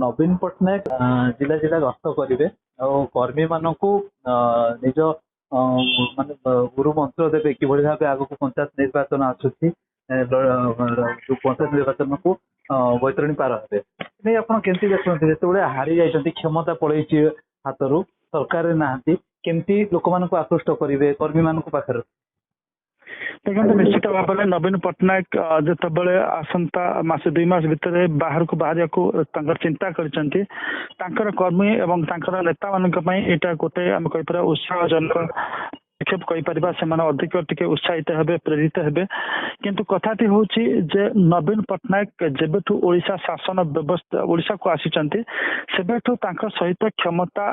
ନବୀନ ପଟ୍ଟନାୟକ ଜିଲ୍ଲା ଜିଲ୍ଲା ଗସ୍ତ କରିବେ ଆଉ କର୍ମୀ ମାନଙ୍କୁ ନିଜ ମାନେ ଗୁରୁ ମନ୍ତ୍ର ଦେବେ କିଭଳି ଭାବେ ଆଗକୁ ପଞ୍ଚାୟତ ନିର୍ବାଚନ ଆସୁଛି ଯୋଉ ପଞ୍ଚାୟତ ନିର୍ବାଚନକୁ ବୈତରଣୀ ପାର ହେବେ। ନାଇଁ ଆପଣ କେମିତି ଦେଖନ୍ତି ଯେତେବେଳେ ହାରି ଯାଇଛନ୍ତି କ୍ଷମତା ପଳେଇଛି ହାତରୁ ସରକାରରେ ନାହାନ୍ତି କେମିତି ଲୋକମାନଙ୍କୁ ଆକୃଷ୍ଟ କରିବେ କର୍ମୀ ମାନଙ୍କ ପାଖରେ? ଦେଖନ୍ତୁ ନିଶ୍ଚିତ ଭାବରେ ନବୀନ ପଟ୍ଟନାୟକ ଯେତେବେଳେ ଆସନ୍ତା ମାସେ 2 ମାସ ଭିତରେ ବାହାରକୁ ବାହାରିବାକୁ ତାଙ୍କର ଚିନ୍ତା କରିଛନ୍ତି ତାଙ୍କର କର୍ମୀ ଏବଂ ତାଙ୍କର ନେତା ମାନଙ୍କ ପାଇଁ ଏଇଟା ଗୋଟେ ଆମେ କହିପାରିବା ଉତ୍ସାହଜନକ ପଦକ୍ଷେପ କହିପାରିବା। ସେମାନେ ଅଧିକ ଟିକେ ଉତ୍ସାହିତ ହେବେ ପ୍ରେରିତ ହେବେ। କିନ୍ତୁ କଥାଟି ହଉଛି ଯେ ନବୀନ ପଟ୍ଟନାୟକ ଯେବେଠୁ ଓଡ଼ିଶା ଶାସନ ବ୍ୟବସ୍ଥା ଓଡ଼ିଶାକୁ ଆସିଛନ୍ତି ସେବେଠୁ ତାଙ୍କ ସହିତ କ୍ଷମତା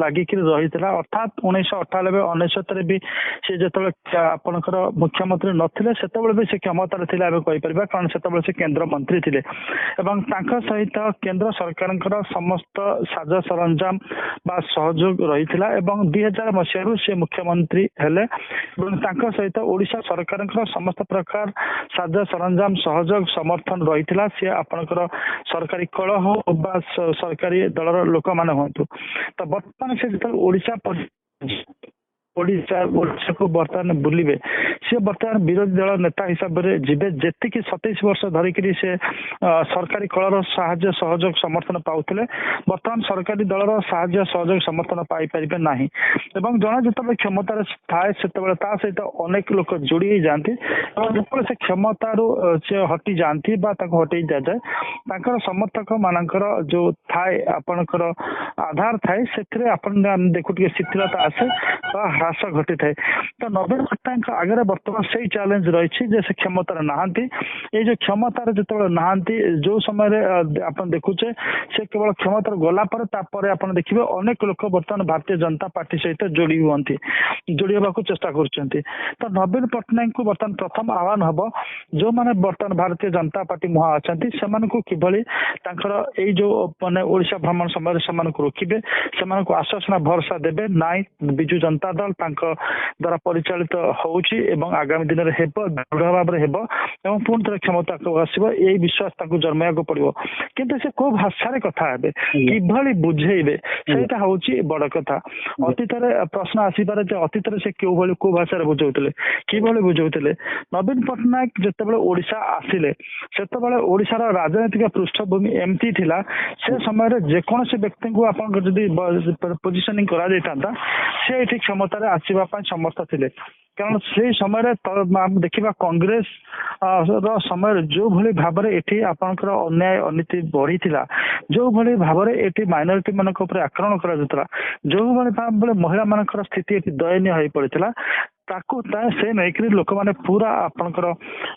ଲାଗିକି ରହିଥିଲା। ଅର୍ଥାତ୍ 1998-99 ବି ସେ ଯେତେବେଳେ ଆପଣଙ୍କର ମୁଖ୍ୟମନ୍ତ୍ରୀ ନଥିଲେ ସେତେବେଳେ ବି ସେ କ୍ଷମତାରେ ଥିଲେ ଆମେ କହିପାରିବା, କାରଣ ସେତେବେଳେ ସେ କେନ୍ଦ୍ର ମନ୍ତ୍ରୀ ଥିଲେ ଏବଂ ତାଙ୍କ ସହିତ କେନ୍ଦ୍ର ସରକାରଙ୍କର ସମସ୍ତ ସାଜ ସରଞ୍ଜାମ ବା ସହଯୋଗ ରହିଥିଲା ଏବଂ 2000 ମସିହାରୁ ସେ ମୁଖ୍ୟମନ୍ତ୍ରୀ ହେଲେ ଏବଂ ତାଙ୍କ ସହିତ ଓଡ଼ିଶା ସରକାରଙ୍କର ସମସ୍ତ ପ୍ରକାର ସାଜ ସରଞ୍ଜାମ ସହଯୋଗ ସମର୍ଥନ ରହିଥିଲା। ସେ ଆପଣଙ୍କର ସରକାରୀ କଳହ ବା ସରକାରୀ ଦଳର ଲୋକମାନେ ହୁଅନ୍ତୁ। ତ ବର୍ତ୍ତମାନ ସେ ଯେତେବେଳେ ଓଡ଼ିଶାକୁ ବର୍ତ୍ତମାନ ବୁଲିବେ ସେ ବର୍ତ୍ତମାନ ବିରୋଧୀ ଦଳ ନେତା ହିସାବରେ ଯିବେ। ଯେତିକି 27 ବର୍ଷ ଧରିକିରି ସେ ସରକାରୀ କଳର ସାହାଯ୍ୟ ସହଯୋଗ ସମର୍ଥନ ପାଉଥିଲେ ବର୍ତ୍ତମାନ ସରକାରୀ ଦଳର ସାହାଯ୍ୟ ସହଯୋଗ ସମର୍ଥନ ପାଇପାରିବେ ନାହିଁ ଏବଂ ଜଣେ ଯେତେବେଳେ କ୍ଷମତାରେ ଥାଏ ସେତେବେଳେ ତା ସହିତ ଅନେକ ଲୋକ ଯୋଡ଼ି ହେଇଯାଆନ୍ତି ଏବଂ ଯେତେବେଳେ ସେ କ୍ଷମତାରୁ ସେ ହଟି ଯାଆନ୍ତି ବା ତାଙ୍କୁ ହଟେଇ ଦିଆଯାଏ ତାଙ୍କର ସମର୍ଥକ ମାନଙ୍କର ଯୋଉ ଥାଏ ଆପଣଙ୍କର ଆଧାର ଥାଏ ସେଥିରେ ଆପଣ ଦେଖୁ ଟିକେ ଶିଥିଳତା ଆସେ ବା ହ୍ରାସ ଘଟିଥାଏ। ତ ନବୀନ ପଟ୍ଟନାୟକଙ୍କ ଆଗରେ ବର୍ତ୍ତମାନ ସେଇ ଚ୍ୟାଲେଞ୍ଜ ରହିଛି ଯେ ସେ କ୍ଷମତାରେ ନାହାନ୍ତି। ଏଇ ଯୋଉ କ୍ଷମତାରେ ଯେତେବେଳେ ନାହାନ୍ତି ଯୋଉ ସମୟରେ ଆପଣ ଦେଖୁଛେ ସେ କେବଳ କ୍ଷମତାରେ ଗଲା ପରେ ତାପରେ ଆପଣ ଦେଖିବେ ଅନେକ ଲୋକ ବର୍ତ୍ତମାନ ଭାରତୀୟ ଜନତା ପାର୍ଟି ସହିତ ଯୋଡ଼ି ହୁଅନ୍ତି ଯୋଡ଼ି ହେବାକୁ ଚେଷ୍ଟା କରୁଛନ୍ତି। ତ ନବୀନ ପଟ୍ଟନାୟକଙ୍କୁ ବର୍ତ୍ତମାନ ପ୍ରଥମ ଆହ୍ୱାନ ହବ ଯୋଉମାନେ ବର୍ତ୍ତମାନ ଭାରତୀୟ ଜନତା ପାର୍ଟି ମୁହାଁ ଅଛନ୍ତି ସେମାନଙ୍କୁ କିଭଳି ତାଙ୍କର ଏଇ ଯୋଉ ମାନେ ଓଡ଼ିଶା ଭ୍ରମଣ ସମୟରେ ସେମାନଙ୍କୁ ରୋକିବେ, ସେମାନଙ୍କୁ ଆଶ୍ୱାସନା ଭରସା ଦେବେ ନାଇଁ ବିଜୁ ଜନତା ଦଳ ତାଙ୍କ ଦ୍ୱାରା ପରିଚାଳିତ ହଉଛି ଏବଂ ଆଗାମୀ ଦିନରେ ହେବ ଦୃଢ଼ ଭାବରେ ହେବ ଏବଂ ପୁଣି ଥରେ କ୍ଷମତାକୁ ଆସିବ ଏଇ ବିଶ୍ୱାସ ତାଙ୍କୁ ଜନ୍ମେଇବାକୁ ପଡିବ। କିନ୍ତୁ ସେ କୋଉ ଭାଷାରେ କଥା ହେବେ କିଭଳି ବୁଝେଇବେ ସେଇଟା ହଉଛି ବଡ କଥା। ଅତୀତରେ ପ୍ରଶ୍ନ ଆସିପାରେ ଯେ ଅତୀତରେ ସେ କୋଉ ଭାଷାରେ ବୁଝାଉଥିଲେ କିଭଳି ବୁଝାଉଥିଲେ। ନବୀନ ପଟ୍ଟନାୟକ ଯେତେବେଳେ ଓଡ଼ିଶା ଆସିଲେ ସେତେବେଳେ ଓଡ଼ିଶାର ରାଜନୈତିକ ପୃଷ୍ଠଭୂମି ଏମିତି ଥିଲା ସେ ସମୟରେ ଯେକୌଣସି ବ୍ୟକ୍ତିଙ୍କୁ ଆପଣଙ୍କ ଯଦି ପୋଜିସନିଂ କରାଯାଇଥାନ୍ତା ସେ ଏଠି କ୍ଷମତାରେ ଆସିବା ପାଇଁ ସମର୍ଥ ଥିଲେ। କାରଣ ସେଇ ସମୟରେ ଦେଖିବା କଂଗ୍ରେସ ର ସମୟରେ ଯୋଉଭଳି ଭାବରେ ଏଠି ଆପଣଙ୍କର ଅନ୍ୟାୟ ଅନୀତି ବଢିଥିଲା, ଯୋଉଭଳି ଭାବରେ ଏଠି ମାଇନରିଟି ମାନଙ୍କ ଉପରେ ଆକ୍ରମଣ କରାଯାଉଥିଲା, ଯୋଉଭଳି ଭାବରେ ମହିଳା ମାନଙ୍କର ସ୍ଥିତି ଏଠି ଦୟନୀୟ ହେଇ ପଡିଥିଲା ତାକୁ ସେ ନେଇକରି ଲୋକମାନେ ପୁରା ଆପଣଙ୍କର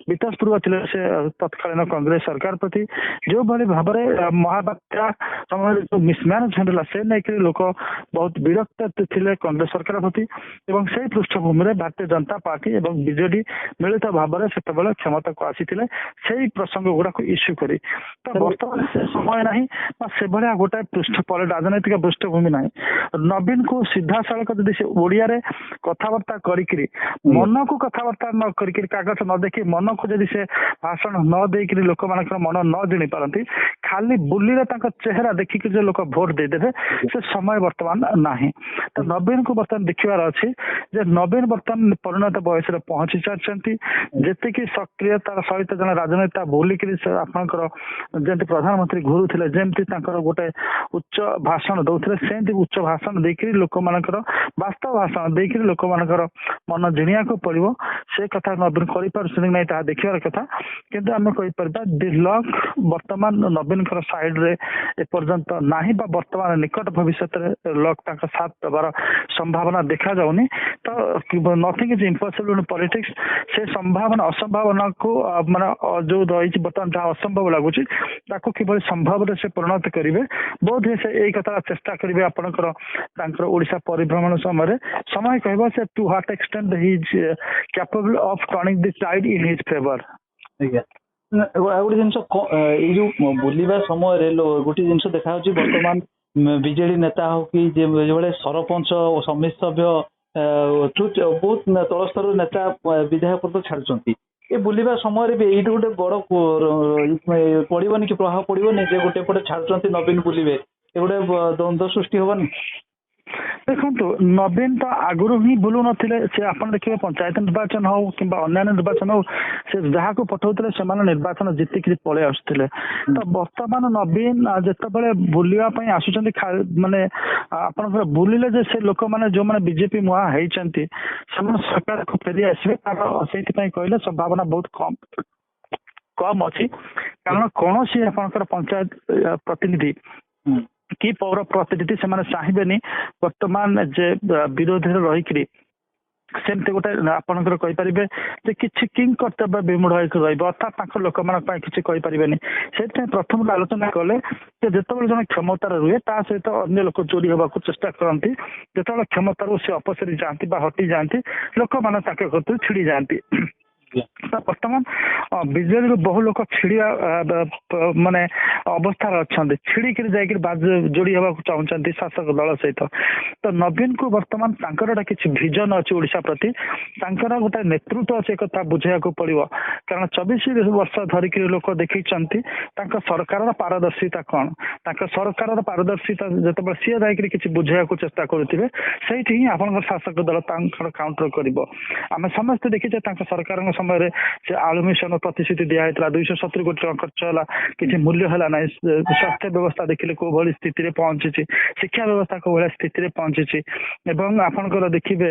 ବିତସ୍ପୃହ ଥିଲେ ସେ ତତ୍କାଳୀନ କଂଗ୍ରେସ ସରକାର ପ୍ରତି। ଯୋଉଭଳି ଭାବରେ ମହାବାତ୍ୟା ସମୟରେ ଯୋଉ ମିସମ୍ୟାନେଜ ହେଲା ସେ ନେଇକରି ଲୋକ ବହୁତ ବିରକ୍ତ ଥିଲେ କଂଗ୍ରେସ ସରକାର ପ୍ରତି ଏବଂ ସେଇ ପୃଷ୍ଠଭୂମିରେ ଭାରତୀୟ ଜନତା ପାର୍ଟି ଏବଂ ବିଜେଡି ମିଳିତ ଭାବରେ ସେତେବେଳେ କ୍ଷମତାକୁ ଆସିଥିଲେ ସେଇ ପ୍ରସଙ୍ଗ ଗୁଡାକୁ ଇସ୍ୟୁ କରି। ତ ବର୍ତ୍ତମାନ ସେ ସମୟ ନାହିଁ ବା ସେଭଳିଆ ଗୋଟାଏ ରାଜନୈତିକ ପୃଷ୍ଠଭୂମି ନାହିଁ। ନବୀନକୁ ସିଧାସଳଖ ଯଦି ସେ ଓଡ଼ିଆରେ କଥାବାର୍ତ୍ତା କରିକିରି ମନକୁ କଥାବାର୍ତ୍ତା ନ କରିକିରି କାଗଜ ନ ଦେଖି ମନକୁ ଯଦି ସେ ଭାଷଣ ନ ଦେଇକିରି ଲୋକମାନଙ୍କର ମନ ନ ଜିଣି ପାରନ୍ତି ଖାଲି ବୁଲିରେ ତାଙ୍କ ଚେହେରା ଦେଖିକି ଯେ ଲୋକ ଭୋଟ ଦେଇଦେବେ ସେ ସମୟ ବର୍ତ୍ତମାନ ନାହିଁ। ତ ନବୀନକୁ ବର୍ତ୍ତମାନ ଦେଖିବାର ଅଛି ଯେ ନବୀନ ବର୍ତ୍ତମାନ ପରିଣତ ବୟସରେ ପହଞ୍ଚି ସାରିଛନ୍ତି। ଯେତିକି ସକ୍ରିୟତାର ସହିତ ଜଣେ ରାଜନେତା ବୁଲିକିରି ଆପଣଙ୍କର ଯେମିତି ପ୍ରଧାନମନ୍ତ୍ରୀ ଘୁରୁଥିଲେ ଯେମିତି ତାଙ୍କର ଗୋଟେ ଉଚ୍ଚ ଭାଷଣ ଦଉଥିଲେ ସେମିତି ଉଚ୍ଚ ଭାଷଣ ଦେଇକିରି ଲୋକମାନଙ୍କର ବାସ୍ତବ ଭାଷଣ ଦେଇକିରି ଲୋକମାନଙ୍କର ମନ ଜିଣିବାକୁ ପଡିବ। ସେ କଥା ନବୀନ କରିପାରୁଛନ୍ତି ନାଇଁ ତାହା ଦେଖିବାର କଥା। କିନ୍ତୁ ଆମେ କହିପାରିବା ଦି ଲକ୍ ବର୍ତ୍ତମାନ ନବୀନଙ୍କର ସାଇଡରେ ଏପର୍ଯ୍ୟନ୍ତ ନାହିଁ ବା ବର୍ତ୍ତମାନ ନିକଟ ଭବିଷ୍ୟତରେ ଲକ୍ ତାଙ୍କ ସାଥ ଦେବାର ସମ୍ଭାବନା ଦେଖାଯାଉନି। ତ Nothing is impossible in politics. ସେ ସମ୍ଭାବନା ଅସମ୍ଭାବନାକୁ ମାନେ ଯୋଉ ରହିଛି ବର୍ତ୍ତମାନ ଯାହା ଅସମ୍ଭବ ଲାଗୁଛି ତାକୁ କିଭଳି ସମ୍ଭବରେ ସେ ପରିଣତ କରିବେ ବୋଧହୁଏ ସେ ଏଇ କଥା ଚେଷ୍ଟା କରିବେ ଆପଣଙ୍କର ତାଙ୍କର ଓଡ଼ିଶା ପରିଭ୍ରମଣ ସମୟରେ। ସମୟ କହିବ ସେ to what extent he is capable of turning the tide in his favour. ଆଜ୍ଞା ଆଉ ଗୋଟେ ଜିନିଷ ଏଇ ଯୋଉ ବୁଲିବା ସମୟରେ ଗୋଟେ ଜିନିଷ ଦେଖାଯାଉଛି ବର୍ତ୍ତମାନ ବିଜେଡି ନେତା ହଉ କି ଯେଭଳି ସରପଞ୍ଚ ଓ ସମିତି ସଭ୍ୟ ବହୁତ ତଳ ସ୍ତରର ନେତା ବିଧାୟକ ପଦ ଛାଡୁଛନ୍ତି ଏ ବୁଲିବା ସମୟରେ ବି ଏଇଠି ଗୋଟେ ବଡ ପଡିବନି କି ପ୍ରଭାବ ପଡିବନି ଯେ ଗୋଟେ ପଟେ ଛାଡୁଛନ୍ତି ନବୀନ ବୁଲିବେ ଏ ଗୋଟେ ଦ୍ୱନ୍ଦ୍ୱ ସୃଷ୍ଟି ହବନି? ଦେଖନ୍ତୁ ନବୀନ ତ ଆଗରୁ ହିଁ ବୁଲୁ ନଥିଲେ। ସେ ଆପଣ ଦେଖିବେ ପଞ୍ଚାୟତ ନିର୍ବାଚନ ହଉ କିମ୍ବା ଅନ୍ୟାନ୍ୟ ନିର୍ବାଚନ ହଉ ସେ ଯାହାକୁ ପଠାଉଥିଲେ ସେମାନେ ନିର୍ବାଚନ ଜିତିକିରି ପଳେଇ ଆସୁଥିଲେ। ତ ବର୍ତ୍ତମାନ ନବୀନ ଯେତେବେଳେ ବୁଲିବା ପାଇଁ ଆସୁଛନ୍ତି ମାନେ ଆପଣଙ୍କର ବୁଲିଲେ ଯେ ସେ ଲୋକମାନେ ଯୋଉମାନେ ବିଜେପି ମୁହାଁ ହେଇଛନ୍ତି ସେମାନେ ସରକାରକୁ ଫେରି ଆସିବେ ତାର ସେଇଥିପାଇଁ କହିଲେ ସମ୍ଭାବନା ବହୁତ କମ ଅଛି। କାରଣ କୌଣସି ଆପଣଙ୍କର ପଞ୍ଚାୟତ ପ୍ରତିନିଧି କି ପୌର ପ୍ରତିନିଧି ସେମାନେ ଚାହିଁବେନି ବର୍ତ୍ତମାନ ଯେ ବିରୋଧୀରେ ରହିକିରି ସେମିତି ଗୋଟେ ଆପଣଙ୍କର କହିପାରିବେ ଯେ କିଛି କିଂ କର୍ତ୍ତବ୍ୟ ବିମୂଢ ହେଇକି ରହିବ ଅର୍ଥାତ୍ ତାଙ୍କ ଲୋକମାନଙ୍କ ପାଇଁ କିଛି କହିପାରିବେନି। ସେଥିପାଇଁ ପ୍ରଥମରୁ ଆଲୋଚନା କଲେ ଯେ ଯେତେବେଳେ ଜଣେ କ୍ଷମତାରେ ରୁହେ ତା ସହିତ ଅନ୍ୟ ଲୋକ ଚୋରି ହେବାକୁ ଚେଷ୍ଟା କରନ୍ତି। ଯେତେବେଳେ କ୍ଷମତାରୁ ସେ ଅପସରି ଯାଆନ୍ତି ବା ହଟି ଯାଆନ୍ତି ଲୋକମାନେ ତାଙ୍କ କତିରୁ ଛିଡି ଯାଆନ୍ତି। ତ ବର୍ତ୍ତମାନ ବିଜେଡିରୁ ବହୁ ଲୋକ ଛିଡିବା ମାନେ ଅବସ୍ଥାରେ ଅଛନ୍ତି, ଛିଡିକିରି ଯାଇକିରି ଯୋଡି ହେବାକୁ ଚାହୁଁଛନ୍ତି ଶାସକ ଦଳ ସହିତ। ତ ନବୀନକୁ ବର୍ତ୍ତମାନ ତାଙ୍କର ଗୋଟେ କିଛି ଭିଜନ ଅଛି ଓଡିଶା ପ୍ରତି, ତାଙ୍କର ଗୋଟେ ନେତୃତ୍ୱ ଅଛି କଥା ବୁଝେଇବାକୁ ପଡିବ। କାରଣ 24 ବର୍ଷ ଧରିକିରି ଲୋକ ଦେଖିଛନ୍ତି ତାଙ୍କ ସରକାରର ପାରଦର୍ଶିତା କଣ। ତାଙ୍କ ସରକାରର ପାରଦର୍ଶିତା ଯେତେବେଳେ ସିଏ ଯାଇକିରି କିଛି ବୁଝେଇବାକୁ ଚେଷ୍ଟା କରୁଥିବେ ସେଇଠି ହିଁ ଆପଣଙ୍କର ଶାସକ ଦଳ ତାଙ୍କର କାଉଣ୍ଟର କରିବ। ଆମେ ସମସ୍ତେ ଦେଖିଛେ ତାଙ୍କ ସରକାରଙ୍କ ସମୟରେ ସେ ଆଳୁ ମିଶନ ପ୍ରତିଶ୍ରୁତି ଦିଆହେଇଥିଲା, 270 କୋଟି ଟଙ୍କା ଖର୍ଚ୍ଚ ହେଲା, କିଛି ମୂଲ୍ୟ ହେଲା ନାହିଁ। ସ୍ୱାସ୍ଥ୍ୟ ବ୍ୟବସ୍ଥା ଦେଖିଲେ କୋଉ ଭଳି ସ୍ଥିତିରେ ପହଞ୍ଚିଛି, ଶିକ୍ଷା ବ୍ୟବସ୍ଥା କୋଉ ଭଳି ସ୍ଥିତିରେ ପହଞ୍ଚିଛି। ଏବଂ ଆପଣଙ୍କର ଦେଖିବେ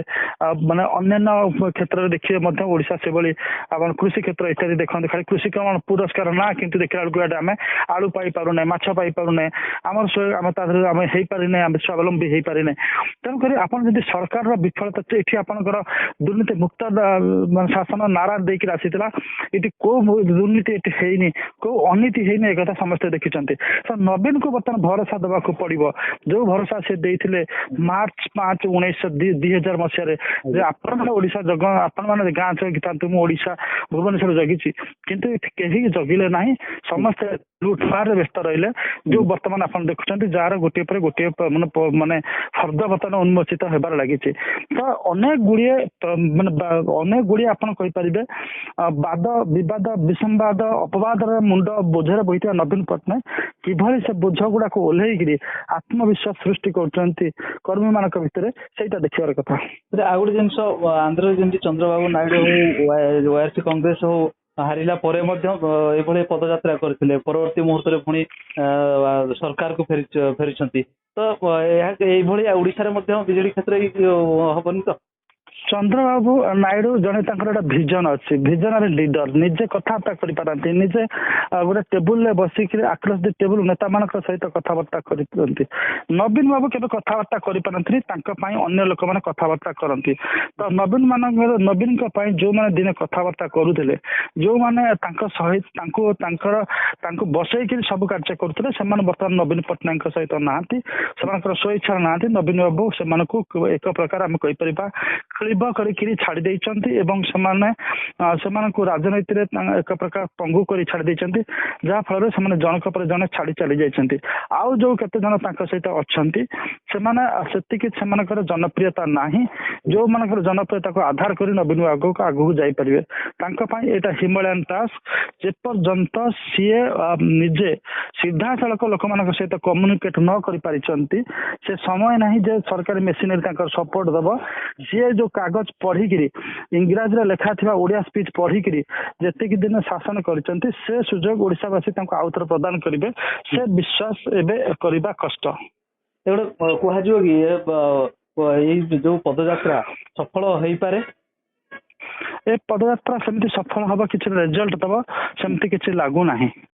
ମାନେ ଅନ୍ୟାନ୍ୟ କ୍ଷେତ୍ରରେ ଦେଖିବେ ମଧ୍ୟ ଓଡିଶା ସେଭଳି ଆପଣ କୃଷି କ୍ଷେତ୍ର ଇତ୍ୟାଦି ଦେଖନ୍ତି ଖାଲି କୃଷି କଣ ପୁରସ୍କାର ନା, କିନ୍ତୁ ଦେଖିଲା ବେଳକୁ ଏଇଟା ଆମେ ଆଳୁ ପାଇପାରୁନେ, ମାଛ ପାଇପାରୁନେ, ଆମର ଆମେ ତା ଦେହରେ ଆମେ ହେଇପାରିନେ, ଆମେ ସ୍ୱାବଲମ୍ବୀ ହେଇପାରିନେ। ତେଣୁକରି ଆପଣ ଯଦି ସରକାରର ବିଫଳତା ଏଠି ଆପଣଙ୍କର ଦୁର୍ନୀତି ମୁକ୍ତ ଶାସନ ନାରା ଦେଇକି ଆସିଥିଲା, ଏଠି କୋଉ ଦୁର୍ନୀତି ଏଠି ହେଇନି, କୋଉ ଅନୀତି ହେଇନି ଏ କଥା ସମସ୍ତେ ଦେଖିଛନ୍ତି। ତ ନବୀନକୁ ବର୍ତ୍ତମାନ ଭରସା ଦେବାକୁ ପଡିବ। ଯୋଉ ଭରସା ସେ ଦେଇଥିଲେ ମାର୍ଚ୍ଚ 5, 2000 ମସିହାରେ ଯେ ଆପଣମାନେ ଓଡିଶା ଆପଣମାନେ ଗାଁ ଜଗିଥାନ୍ତୁ, ମୁଁ ଓଡିଶା ଭୁବନେଶ୍ୱର ଜଗିଛି, କିନ୍ତୁ କେହି ଜଗିଲେ ନାହିଁ, ସମସ୍ତେ ଲୁଟମାରରେ ବ୍ୟସ୍ତ ରହିଲେ। ଯୋଉ ବର୍ତ୍ତମାନ ଆପଣ ଦେଖୁଛନ୍ତି ଯାହାର ଗୋଟିଏ ପରେ ଗୋଟିଏ ମାନେ ଫର୍ଦ୍ଦ ବର୍ତ୍ତମାନ ଉନ୍ମୋଚିତ ହେବାର ଲାଗିଛି। ତ ଅନେକ ଗୁଡିଏ ଆପଣ କହିପାରିବେ ବାଦ ବିବାଦ ବିସମ୍ବାଦ ଅପବାଦର ମୁଣ୍ଡ ବୋଝରେ ବହିଥିବା ନବୀନ ପଟ୍ଟନାୟକ କିଭଳି ସେ ବୋଝ ଗୁଡାକୁ ଓହ୍ଲେଇକିରି ଆତ୍ମବିଶ୍ୱାସ ସୃଷ୍ଟି କରୁଛନ୍ତି କର୍ମୀ ମାନଙ୍କ ଭିତରେ, ସେଇଟା ଦେଖିବାର କଥା। ଆଉ ଗୋଟେ ଜିନିଷ, ଆନ୍ଧ୍ରରେ ଯେମିତି ଚନ୍ଦ୍ରବାବୁ ନାଇଡୁ ହଉ, ୱାଇଆରସି କଂଗ୍ରେସ ହଉ ହାରିଲା ପରେ ମଧ୍ୟ ଏଭଳି ପଦଯାତ୍ରା କରିଥିଲେ, ପରବର୍ତ୍ତୀ ମୁହୂର୍ତ୍ତରେ ପୁଣି ସରକାରକୁ ଫେରିଛନ୍ତି। ତ ଏଇଭଳି ଓଡିଶାରେ ମଧ୍ୟ ବିଜେଡି କ୍ଷେତ୍ରରେ ହବନି ତ? ଚନ୍ଦ୍ରବାବୁ ନାଇଡୁ ଜଣେ ତାଙ୍କର ଗୋଟେ ଭିଜନ ଅଛି, ଭିଜନାରୀ ଲିଡର, ନିଜେ କଥାବାର୍ତ୍ତା କରିପାରନ୍ତି, ନିଜେ ଗୋଟେ ଟେବୁଲରେ ବସିକିରି ଆକ୍ରସ ଦି ଟେବୁଲ ନେତାମାନଙ୍କ ସହିତ କଥାବାର୍ତ୍ତା କରିପାରନ୍ତି। ନବୀନ ବାବୁ କେବେ କଥାବାର୍ତ୍ତା କରିପାରନ୍ତିନି, ତାଙ୍କ ପାଇଁ ଅନ୍ୟ ଲୋକମାନେ କଥାବାର୍ତ୍ତା କରନ୍ତି। ତ ନବୀନଙ୍କ ପାଇଁ ଯୋଉମାନେ ଦିନେ କଥାବାର୍ତ୍ତା କରୁଥିଲେ, ଯୋଉମାନେ ତାଙ୍କ ସହିତ ତାଙ୍କୁ ବସେଇକିରି ସବୁ କାର୍ଯ୍ୟ କରୁଥିଲେ, ସେମାନେ ବର୍ତ୍ତମାନ ନବୀନ ପଟ୍ଟନାୟକଙ୍କ ସହିତ ନାହାନ୍ତି, ସେମାନଙ୍କର ସ୍ୱଇଚ୍ଛାରେ ନାହାନ୍ତି। ନବୀନ ବାବୁ ସେମାନଙ୍କୁ ଏକ ପ୍ରକାର ଆମେ କହିପାରିବା କରିକିରି ଛାଡି ଦେଇଛନ୍ତି ଏବଂ ସେମାନଙ୍କୁ ରାଜନୀତିରେ ଏକ ପ୍ରକାର ପଙ୍ଗୁ କରି ଛାଡି ଦେଇଛନ୍ତି, ଯାହା ଫଳରେ ସେମାନେ ଜଣକ ପରେ ଜଣେ ଛାଡି ଚାଲି ଯାଇଛନ୍ତି। ଆଉ ଯୋଉ କେତେ ଜଣ ତାଙ୍କ ସହିତ ଅଛନ୍ତି ସେମାନେ ସେତିକି ସେମାନଙ୍କର ଜନପ୍ରିୟତା ନାହିଁ, ଯୋଉମାନଙ୍କର ଜନପ୍ରିୟତାକୁ ଆଧାର କରି ନବୀନ ଆଗକୁ ଯାଇପାରିବେ। ତାଙ୍କ ପାଇଁ ଏଇଟା ହିମାଳୟାନ ଟାସ୍କ। ଯେପର୍ଯ୍ୟନ୍ତ ସିଏ ନିଜେ ସିଧାସଳଖ ଲୋକମାନଙ୍କ ସହିତ କମ୍ୟୁନିକେଟ ନ କରିପାରିଛନ୍ତି, ସେ ସମୟ ନାହିଁ ଯେ ସରକାରୀ ମେସିନାରୀ ତାଙ୍କର ସପୋର୍ଟ ଦବ। ସିଏ ଯୋଉ କାଗଜ ପଢିକିରି ଇଂରାଜୀରେ ଲେଖା ଥିବା ଓଡିଆ ସ୍ପିଚ୍ ପଢିକିରି ଯେତିକି ଦିନ ଶାସନ କରିଛନ୍ତି, ସେ ସୁଯୋଗ ଓଡିଶାବାସୀ ତାଙ୍କୁ ଆଉଥରେ ପ୍ରଦାନ କରିବେ, ସେ ବିଶ୍ୱାସ ଏବେ କରିବା କଷ୍ଟ। ଏଗୁଡା କୁହାଯିବ କି ଏଇ ଯୋଉ ପଦଯାତ୍ରା ସଫଳ ହେଇପାରେ? ଏ ପଦଯାତ୍ରା ସେମିତି ସଫଳ ହବ, କିଛି ରେଜଲ୍ଟ ଦବ ସେମିତି କିଛି ଲାଗୁନାହିଁ।